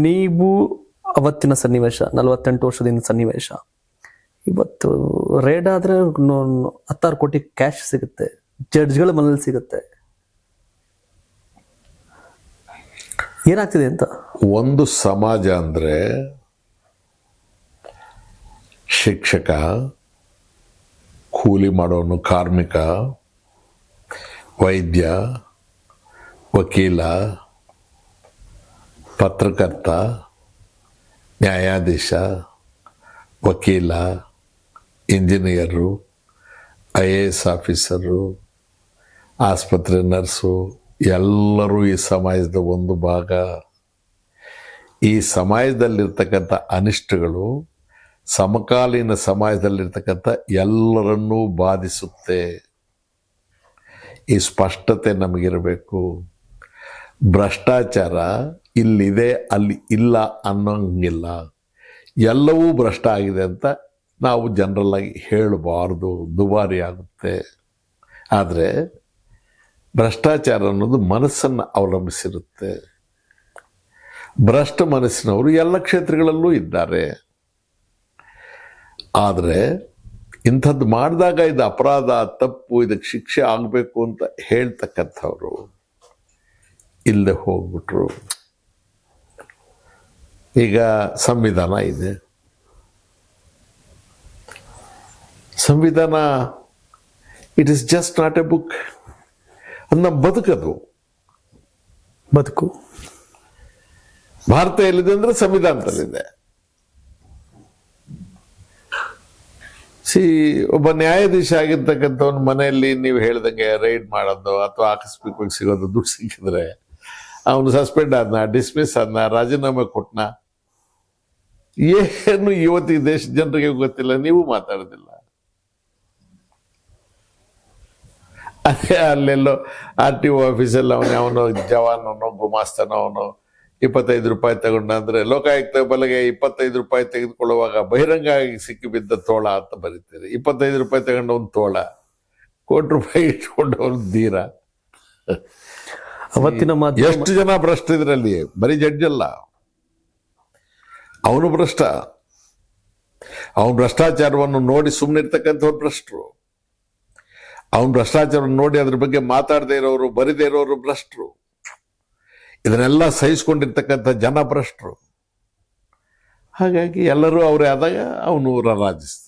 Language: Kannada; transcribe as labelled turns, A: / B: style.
A: ನೀವು ಅವತ್ತಿನ ಸನ್ನಿವೇಶ 48 ವರ್ಷದಿಂದ ಸನ್ನಿವೇಶ ಇವತ್ತು ರೇಡ್ ಆದ್ರೆ 16 ಕೋಟಿ ಕ್ಯಾಶ್ ಸಿಗುತ್ತೆ, ಜಡ್ಜ್ಗಳ ಮನೇಲಿ ಸಿಗುತ್ತೆ. ಏನಾಗ್ತಿದೆ ಅಂತ
B: ಒಂದು ಸಮಾಜ ಅಂದ್ರೆ ಶಿಕ್ಷಕ, ಕೂಲಿ ಮಾಡೋನು, ಕಾರ್ಮಿಕ, ವೈದ್ಯ, ವಕೀಲ, ಪತ್ರಕರ್ತ, ನ್ಯಾಯಾಧೀಶ, ವಕೀಲ, ಇಂಜಿನಿಯರು, IAS ಆಫೀಸರು, ಆಸ್ಪತ್ರೆ ನರ್ಸು, ಎಲ್ಲರೂ ಈ ಸಮಾಜದ ಒಂದು ಭಾಗ. ಈ ಸಮಾಜದಲ್ಲಿರ್ತಕ್ಕಂಥ ಅನಿಷ್ಟಗಳು ಸಮಕಾಲೀನ ಸಮಾಜದಲ್ಲಿರ್ತಕ್ಕಂಥ ಎಲ್ಲರನ್ನೂ ಬಾಧಿಸುತ್ತೆ. ಈ ಸ್ಪಷ್ಟತೆ ನಮಗಿರಬೇಕು. ಭ್ರಷ್ಟಾಚಾರ ಇಲ್ಲಿದೆ ಅಲ್ಲಿ ಇಲ್ಲ ಅನ್ನೋಂಗಿಲ್ಲ. ಎಲ್ಲವೂ ಭ್ರಷ್ಟ ಆಗಿದೆ ಅಂತ ನಾವು ಜನರಲ್ ಆಗಿ ಹೇಳಬಾರ್ದು, ದುಬಾರಿ ಆಗುತ್ತೆ. ಆದರೆ ಭ್ರಷ್ಟಾಚಾರ ಅನ್ನೋದು ಮನಸ್ಸನ್ನು ಅವಲಂಬಿಸಿರುತ್ತೆ. ಭ್ರಷ್ಟ ಮನಸ್ಸಿನವರು ಎಲ್ಲ ಕ್ಷೇತ್ರಗಳಲ್ಲೂ ಇದ್ದಾರೆ. ಆದರೆ ಇಂಥದ್ದು ಮಾಡಿದಾಗ ಇದು ಅಪರಾಧ, ತಪ್ಪು, ಇದಕ್ಕೆ ಶಿಕ್ಷೆ ಆಗಬೇಕು ಅಂತ ಹೇಳ್ತಕ್ಕಂಥವ್ರು ಇಲ್ಲದೆ ಹೋಗ್ಬಿಟ್ರು. ಈಗ ಸಂವಿಧಾನ ಇದೆ. ಸಂವಿಧಾನ it is just not A book. ಅದು ನಮ್ಮ ಬದುಕದು,
A: ಬದುಕು.
B: ಭಾರತ ಎಲ್ಲಿದೆ ಅಂದ್ರೆ ಸಂವಿಧಾನದಲ್ಲಿದೆ. ಒಬ್ಬ ನ್ಯಾಯಾಧೀಶ ಆಗಿರ್ತಕ್ಕಂಥವನ ಮನೆಯಲ್ಲಿ ನೀವು ಹೇಳ್ದಂಗೆ ರೈಡ್ ಮಾಡೋದು ಅಥವಾ ಆಕಸ್ಮಿಕವಾಗಿ ಸಿಗೋದು, ದುಡ್ಡು ಸಿಕ್ಕಿದ್ರೆ ಅವನು ಸಸ್ಪೆಂಡ್ ಆದ್ನ, ಡಿಸ್ಮಿಸ್ ಆದ್ನ, ರಾಜೀನಾಮೆ ಕೊಟ್ನ, ಏನು ಇವತ್ತು ಈ ದೇಶದ ಜನರಿಗೆ ಗೊತ್ತಿಲ್ಲ, ನೀವು ಮಾತಾಡೋದಿಲ್ಲ. ಅದೇ ಅಲ್ಲೆಲ್ಲೋ RTO ಆಫೀಸಲ್ಲಿ ಅವನು ಜವಾನವನೋ ಗುಮಾಸ್ತನೋ ಅವನು 25 ರೂಪಾಯಿ ತಗೊಂಡ ಅಂದ್ರೆ ಲೋಕಾಯುಕ್ತ ಬಲೆಗೆ 25 ರೂಪಾಯಿ ತೆಗೆದುಕೊಳ್ಳುವಾಗ ಬಹಿರಂಗ ಸಿಕ್ಕಿಬಿದ್ದ ತೋಳ ಅಂತ ಬರೀತೀರಿ. 25 ರೂಪಾಯಿ ತಗೊಂಡ ಒಂದು ತೋಳ, ಕೋಟಿ ರೂಪಾಯಿ ಇಟ್ಕೊಂಡವನು ಧೀರ.
A: ಅವತ್ತಿನ
B: ಎಷ್ಟು ಜನ ಭ್ರಷ್ಟ ಇದ್ರಲ್ಲಿ, ಬರೀ ಜಡ್ಜ್ ಅಲ್ಲ, ಅವನು ಭ್ರಷ್ಟ. ಅವನು ಭ್ರಷ್ಟಾಚಾರವನ್ನು ನೋಡಿ ಸುಮ್ಮನಿರ್ತಕ್ಕಂಥವ್ರು ಭ್ರಷ್ಟರು. ಅವನು ಭ್ರಷ್ಟಾಚಾರವನ್ನು ನೋಡಿ ಅದ್ರ ಬಗ್ಗೆ ಮಾತಾಡದೇ ಇರೋರು, ಬರಿದೇ ಇರೋರು ಭ್ರಷ್ಟರು. ಇದನ್ನೆಲ್ಲ ಸಹಿಸ್ಕೊಂಡಿರ್ತಕ್ಕಂಥ ಜನ ಭ್ರಷ್ಟರು. ಹಾಗಾಗಿ ಎಲ್ಲರೂ ಅವರೇ ಆದಾಗ ಅವನು ರಾಜಿಸ್ತಾರೆ.